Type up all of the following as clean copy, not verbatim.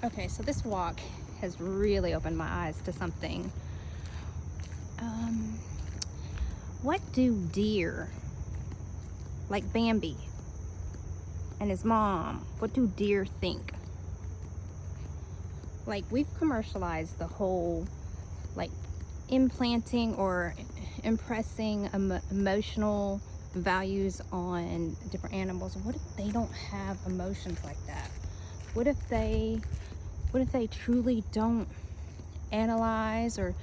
Okay, so this walk has really opened my eyes to something. Um, what do deer, like Bambi and his mom, what do deer think? Like, we've commercialized the whole, like, implanting or impressing emotional values on different animals. What if they don't have emotions like that? What if they truly don't analyze, or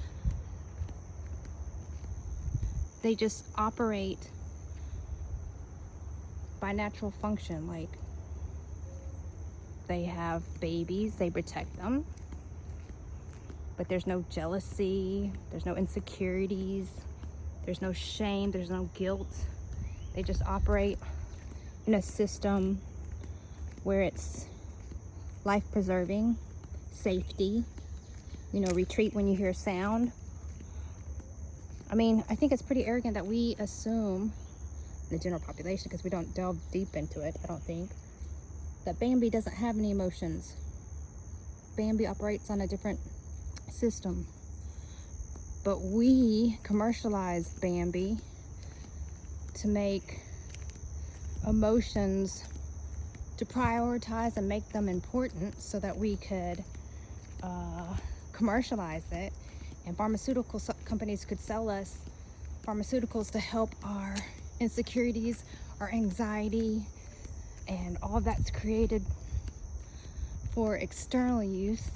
they just operate by natural function? Like, they have babies, they protect them, but there's no jealousy, there's no insecurities, there's no shame, there's no guilt. They just operate in a system where it's life preserving, safety, retreat when you hear sound. I mean, I think it's pretty arrogant that we assume, the general population, because we don't delve deep into it, I don't think, that Bambi doesn't have any emotions. Bambi operates on a different system. But we commercialized Bambi to make emotions, to prioritize and make them important so that we could commercialize it, and pharmaceutical companies could sell us pharmaceuticals to help our insecurities, our anxiety, and all that's created for external use.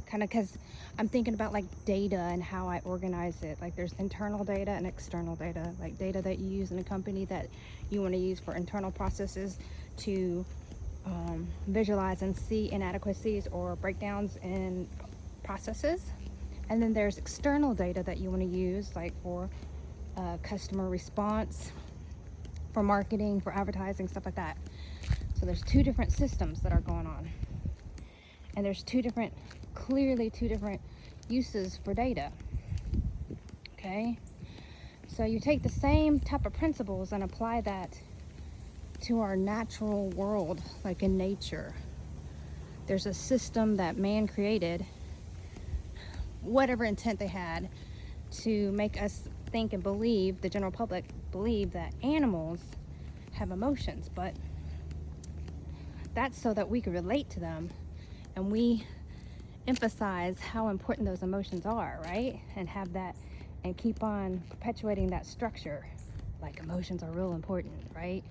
Kind of because I'm thinking about like data and how I organize it. Like, there's internal data and external data, like data that you use in a company that you want to use for internal processes to visualize and see inadequacies or breakdowns in processes. And then there's external data that you want to use, like for customer response, for marketing, for advertising, stuff like that. So there's two different systems that are going on, and there's clearly two different uses for data. Okay, so you take the same type of principles and apply that to our natural world, like in nature. There's a system that man created, whatever intent they had, to make us think and believe, the general public believe, that animals have emotions. But that's so that we could relate to them, and we emphasize how important those emotions are, right? And have that, and keep on perpetuating that structure, like emotions are real important, right?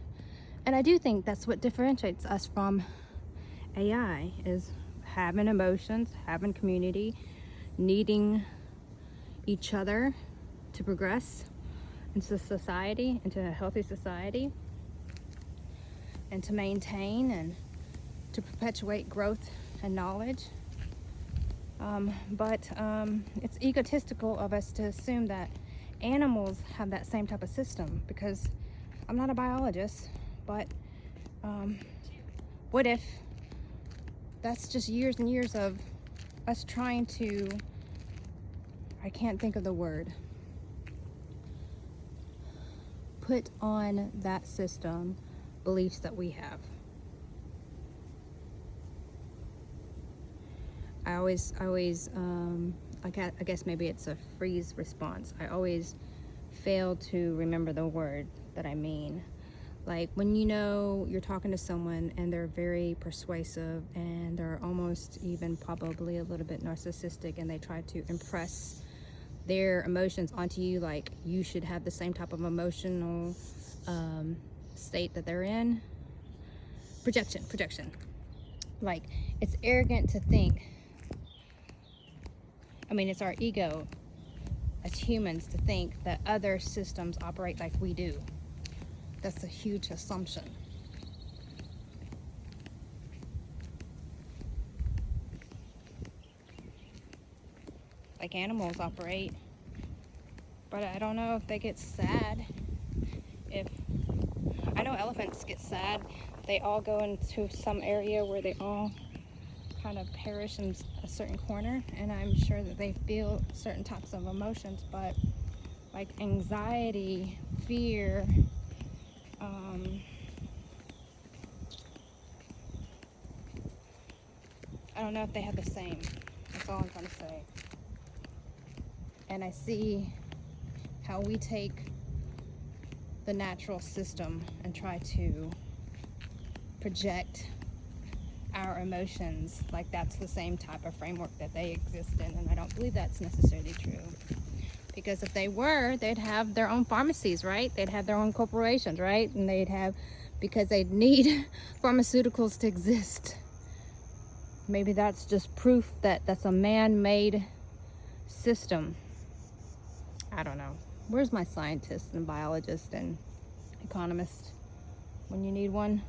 And I do think that's what differentiates us from AI, is having emotions, having community, needing each other to progress into society, into a healthy society, and to maintain and to perpetuate growth and knowledge. But it's egotistical of us to assume that animals have that same type of system, because I'm not a biologist, but what if that's just years and years of us trying to, I can't think of the word, put on that system beliefs that we have. I guess maybe it's a freeze response. I always fail to remember the word that I mean. Like, when you're talking to someone and they're very persuasive and they're almost even probably a little bit narcissistic, and they try to impress their emotions onto you, like you should have the same type of emotional state that they're in. Projection. Like, it's arrogant to think, it's our ego as humans to think that other systems operate like we do. That's a huge assumption. Like animals operate, but I don't know if they get sad. If I know elephants get sad, they all go into some area where they all kind of perish in a certain corner, and I'm sure that they feel certain types of emotions. But like anxiety, fear, I don't know if they have the same. That's all I'm trying to say. And I see how we take the natural system and try to project our emotions like that's the same type of framework that they exist in, and I don't believe that's necessarily true. Because if they were, they'd have their own pharmacies, right? They'd have their own corporations, right? And they'd have, because they'd need pharmaceuticals to exist. Maybe that's just proof that that's a man-made system. I don't know. Where's my scientist and biologist and economist when you need one?